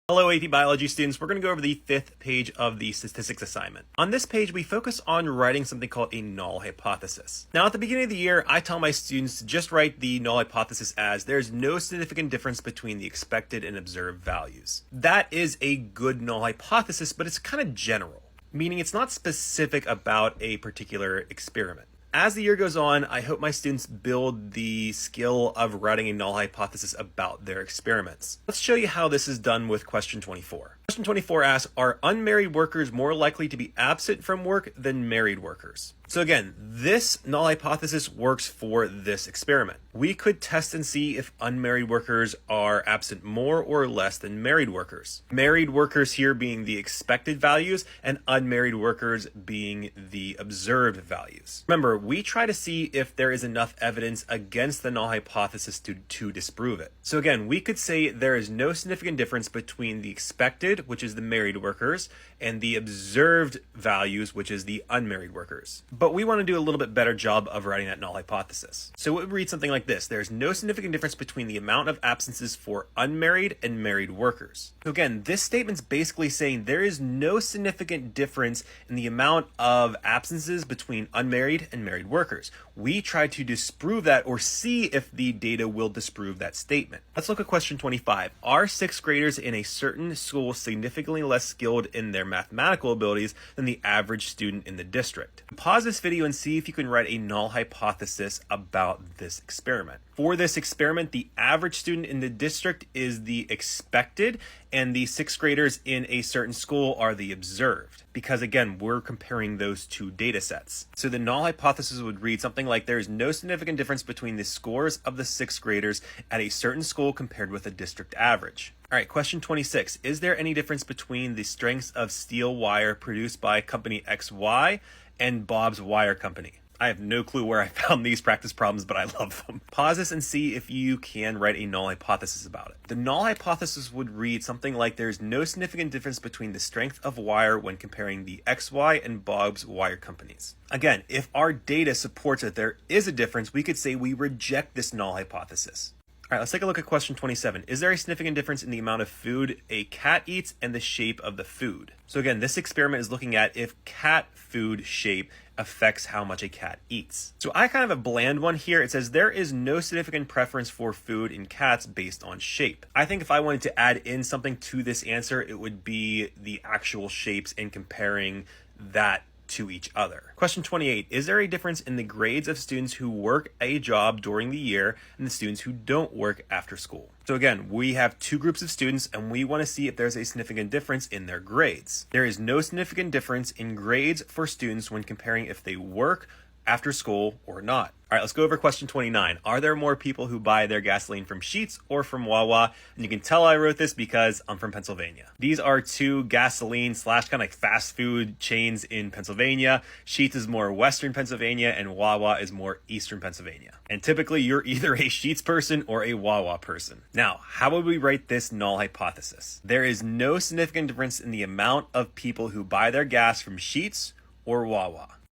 Hello AP Biology students, we're going to go over the fifth page of the statistics assignment. On this page, we focus on writing something called a null hypothesis. Now at the beginning of the year, I tell my students to just write the null hypothesis as there's no significant difference between the expected and observed values. That is a good null hypothesis, but it's kind of general, meaning it's not specific about a particular experiment. As the year goes on, I hope my students build the skill of writing a null hypothesis about their experiments. Let's show you how this is done with question 24. Question 24 asks, are unmarried workers more likely to be absent from work than married workers? So again, this null hypothesis works for this experiment. We could test and see if unmarried workers are absent more or less than married workers. Married workers here being the expected values and unmarried workers being the observed values. Remember, we try to see if there is enough evidence against the null hypothesis to disprove it. So again, we could say there is no significant difference between the expected, which is the married workers, and the observed values, which is the unmarried workers. But we want to do a little bit better job of writing that null hypothesis. So it would read something like this. There's no significant difference between the amount of absences for unmarried and married workers. So again, this statement's basically saying there is no significant difference in the amount of absences between unmarried and married workers. We try to disprove that or see if the data will disprove that statement. Let's look at question 25. Are sixth graders in a certain school significantly less skilled in their mathematical abilities than the average student in the district? Pause this video and see if you can write a null hypothesis about this experiment. For this experiment, the average student in the district is the expected, and the sixth graders in a certain school are the observed. Because again, we're comparing those two data sets. So the null hypothesis would read something like there is no significant difference between the scores of the sixth graders at a certain school compared with a district average. All right, question 26. Is there any difference between the strengths of steel wire produced by company XY and Bob's Wire Company? I have no clue where I found these practice problems, but I love them. Pause this and see if you can write a null hypothesis about it. The null hypothesis would read something like there's no significant difference between the strength of wire when comparing the XY and Bob's Wire Companies. Again, if our data supports that there is a difference, we could say we reject this null hypothesis. All right, let's take a look at question 27. Is there a significant difference in the amount of food a cat eats and the shape of the food? So again, this experiment is looking at if cat food shape affects how much a cat eats. So I kind of have a bland one here. It says there is no significant preference for food in cats based on shape. I think if I wanted to add in something to this answer, it would be the actual shapes and comparing that to each other. Question 28. Is there a difference in the grades of students who work a job during the year and the students who don't work after school? So again, we have two groups of students and we want to see if there's a significant difference in their grades. There is no significant difference in grades for students when comparing if they work after school or not. All right, let's go over question 29. Are there more people who buy their gasoline from Sheetz or from Wawa? And you can tell I wrote this because I'm from Pennsylvania. These are two gasoline / kind of like fast food chains in Pennsylvania. Sheetz is more Western Pennsylvania and Wawa is more Eastern Pennsylvania. And typically you're either a Sheetz person or a Wawa person. Now, how would we write this null hypothesis? There is no significant difference in the amount of people who buy their gas from Sheetz or Wawa.